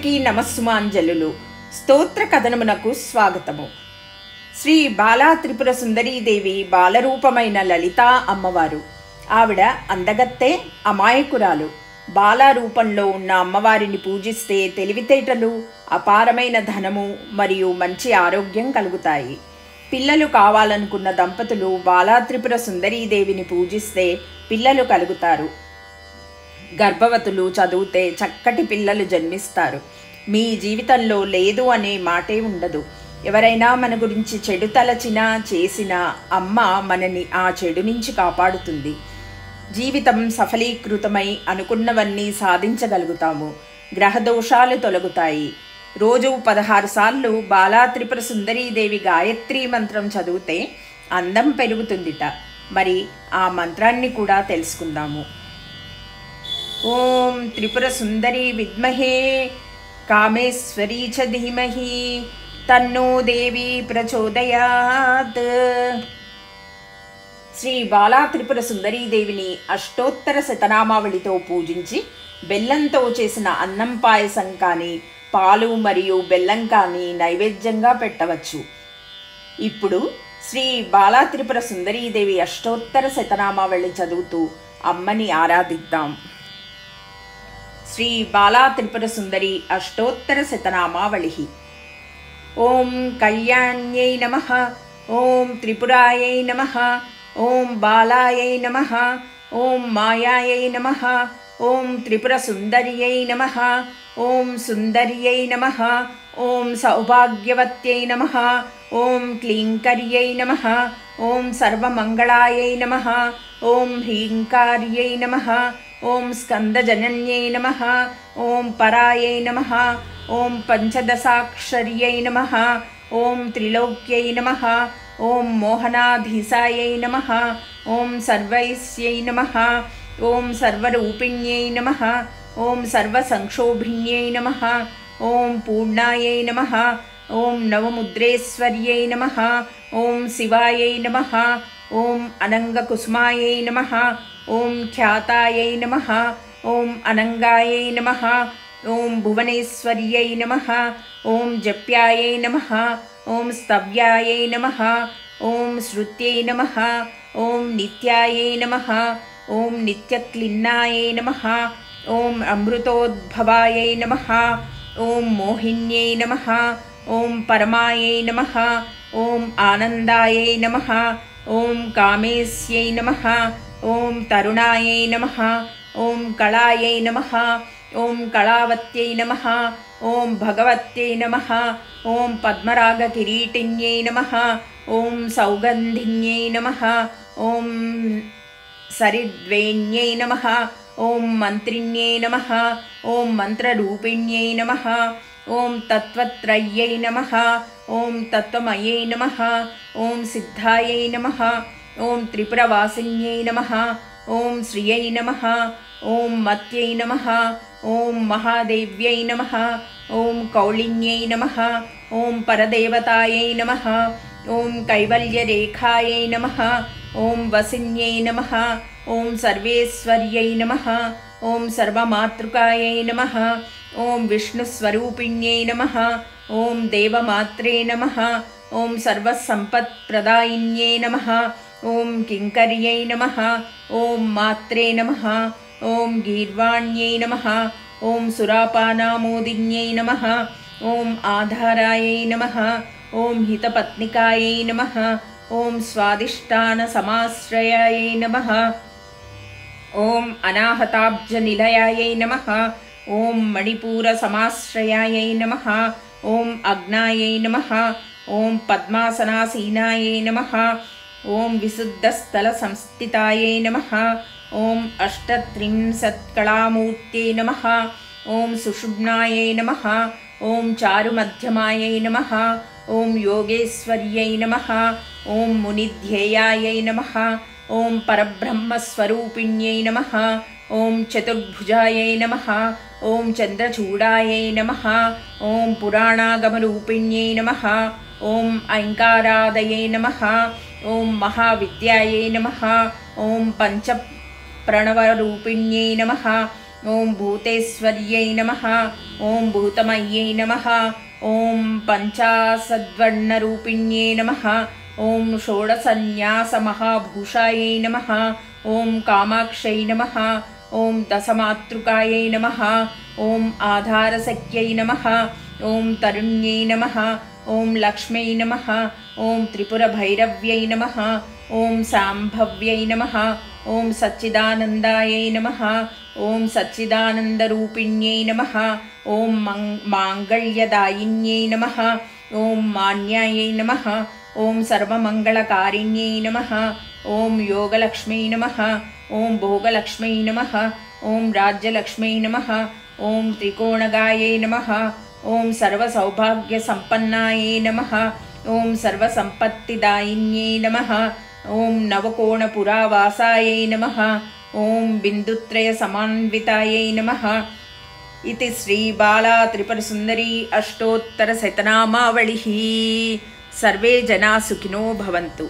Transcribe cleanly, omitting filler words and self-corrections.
అందరికీ నమస్సుమాంజలులు. స్తోత్ర కథనమునకు స్వాగతము. శ్రీ బాలా త్రిపుర సుందరీదేవి బాలరూపమైన లలితా అమ్మవారు. ఆవిడ అందగత్తే, అమాయకురాలు. బాలా రూపంలో ఉన్న అమ్మవారిని పూజిస్తే తెలివితేటలు, అపారమైన ధనము మరియు మంచి ఆరోగ్యం కలుగుతాయి. పిల్లలు కావాలనుకున్న దంపతులు బాలా త్రిపుర సుందరీదేవిని పూజిస్తే పిల్లలు కలుగుతారు. గర్భవతులు చదివితే చక్కటి పిల్లలు జన్మిస్తారు. మీ జీవితంలో లేదు అనే మాటే ఉండదు. ఎవరైనా మన గురించి చెడు తలచినా చేసినా అమ్మ మనని ఆ చెడు నుంచి కాపాడుతుంది. జీవితం సఫలీకృతమై అనుకున్నవన్నీ సాధించగలుగుతాము. గ్రహదోషాలు తొలగుతాయి. రోజు 16 సార్లు బాలా త్రిపుర సుందరీదేవి గాయత్రీ మంత్రం చదివితే అందం పెరుగుతుందిట. మరి ఆ మంత్రాన్ని కూడా తెలుసుకుందాము. ఓం త్రిపుర సుందరీ విద్మహే కామేశ్వరీ చ ధీమహి తన్నో దేవి ప్రచోదయాత్. శ్రీ బాలా త్రిపుర సుందరీదేవిని అష్టోత్తర శతనామావళితో పూజించి బెల్లంతో చేసిన అన్నం పాయసం కానీ పాలు మరియు బెల్లం కానీ నైవేద్యంగా పెట్టవచ్చు. ఇప్పుడు శ్రీ బాలా త్రిపుర సుందరీదేవి అష్టోత్తర శతనామావళి చదువుతూ అమ్మని ఆరాధిద్దాం. శ్రీ బాలా త్రిపుర సుందరి అష్టోత్తర శతనామావళి. ఓం కళ్యాణ్యై నమః, ఓం త్రిపురాయై నమః, ఓం బాలాయై నమః, ఓం మాయాయై నమః, ఓం త్రిపుర సుందర్యై నమః, ఓం సుందర్యై నమః, ఓం సౌభాగ్యవత్యై నమః, ఓం క్లీంకర్యై నమః, ఓం సర్వమంగళాయై నమః, ఓం హ్రీంకార్యై నమః, ఓం స్కందజనన్యై నమః, ఓం పరాయై నమః, ఓం పంచదశాక్షర్యై నమః, ఓం త్రిలోక్యై నమః, ఓం మోహనాధీశాయై నమః, ఓం సర్వైస్యై నమః, ఓం సర్వరూపిణ్యై నమః, ఓం సర్వసంక్షోభిణ్యై నమః, ఓం పూర్ణాయై నమః, ఓం నవముద్రేశ్వర్యై నమః, ఓం శివాయై నమః, ఓం అనంగకుసుమాయై నమః, ఓం ఖ్యాతాయై నమః, ఓం అనంగాయై నమః, ఓం భువనేశ్వర్యై నమః, ఓం జప్యాయై నమః, ఓం స్తవ్యాయై నమః, ఓం శృత్యై నమః, ఓం నిత్యాయై నమః, ఓం నిత్యక్లిన్నాయై నమః, ఓం అమృతోద్భవాయై నమః, ఓం మోహిన్యై నమః, ఓం పరమాయై నమః, ఓం ఆనందాయై నమః, ఓం కామేశ్యై నమః, ఓం తరుణాయై నమః, ఓం కళాయై నమః, ఓం కళావత్యై నమః, ఓం భగవత్యై నమః, ఓం పద్మరాగకిరీటిన్యై నమః, ఓం సౌగంధిన్యై నమః, ఓం సరిద్వేణ్యై నమః, ఓం మంత్రిణ్యై నమః, ఓం మంత్రరూపిణ్యై నమః, ఓం తత్వత్రయ్యై నమః, ఓం తత్వమయై నమః, ఓం సిద్ధాయై నమః, ఓం త్రిపురవాసిన్యై నమః, ఓం శ్రియై నమః, ఓం మత్యై నమః, ఓం మహాదేవ్యై నమః, ఓం కౌళిన్యై నమః, ఓం పరదేవతాయై నమః, ఓం కైవల్యరేఖాయై నమః, ఓం వసిన్యై నమః, ఓం సర్వేశ్వర్యై నమః, ఓం సర్వమాతృకాయై నమః, ఓం విష్ణుస్వరూపిణ్యై నమః, ఓం దేవమాత్రే నమః, ఓం సర్వసంపత్ప్రదాయిన్యై నమః, ఓం కింకర్యై నమః, ఓం మాత్రే నమః, ఓం గీర్వాణ్యై నమః, ఓం సురాపానామోదిన్యై నమః, ఓం ఆధారాయై నమః, ఓం హితపత్నికాయై నమః, ఓం స్వాదిష్టానసమాశ్రయాయై నమః, ఓం అనాహతాబ్జనిలయాయై నమః, ఓం మణిపూరసమాశ్రయాయై నమః, ఓం అగ్నాయై నమః, ఓం పద్మాసనాసీనాయై నమః, ఓం విశుద్ధస్థలసంస్థితాయై నమః, ఓం అష్టత్రింశత్కళామూర్త్యై నమః, ఓం సుషుమ్నాయై నమః, ఓం చారుమధ్యమాయై నమః, ఓం యోగేశ్వర్యై నమః, ఓం మునిధ్యేయాయై నమః, ఓం పరబ్రహ్మస్వరూపిణ్యై నమః, ఓం చతుర్భుజాయై నమః, ఓం చంద్రచూడాయై నమః, ఓం పురాణాగమరూపిణ్యై నమః, ఓం ఐంకారాదయై నమః, ఓం మహావిద్యాయై నమః, ఓం పంచప్రణవరూపిణ్యై నమః, ఓం భూతేశ్వర్యై నమః ఓం భూతమయ్యై నమః ఓం పంచాసద్వర్ణరూపిణ్యై నమః ఓం షోడశన్యాసమహాభూషాయై నమః ఓం కామాక్షై నమః ఓం దశమాతృకాయై నమః ఓం ఆధారశక్త్యై నమః ఓం తరుణ్యై నమః ఓం లక్ష్మై నమః ఓం త్రిపురభైరవ్యై నమః ఓం శాంభవ్యై నమః ఓం సచ్చిదానందాయై నమః ఓం సచ్చిదానందరూపిణ్యై నమః ఓం మాంగళ్యదాయిన్యై నమః ఓం మాన్యాయై నమః ఓం సర్వమంగళకారిణ్యై నమః ఓం యోగలక్ష్మై నమః ఓం భోగలక్ష్మై నమః ఓం రాజ్యలక్ష్మై నమః ఓం త్రికోణగాయై నమః ఓం సర్వసౌభాగ్యసంపన్నాయై నమః ఓం సర్వసంపత్తిదాయిన్యై నమః ఓం నవకోణపురావాసాయై నమః ఓం బిందుత్రయసమాన్వితాయై నమః इति श्रीबाला त्रिपुरसुन्दरी अष्टोत्तरशतनामावलिः। सर्वे जना सुखिनो भवन्तु।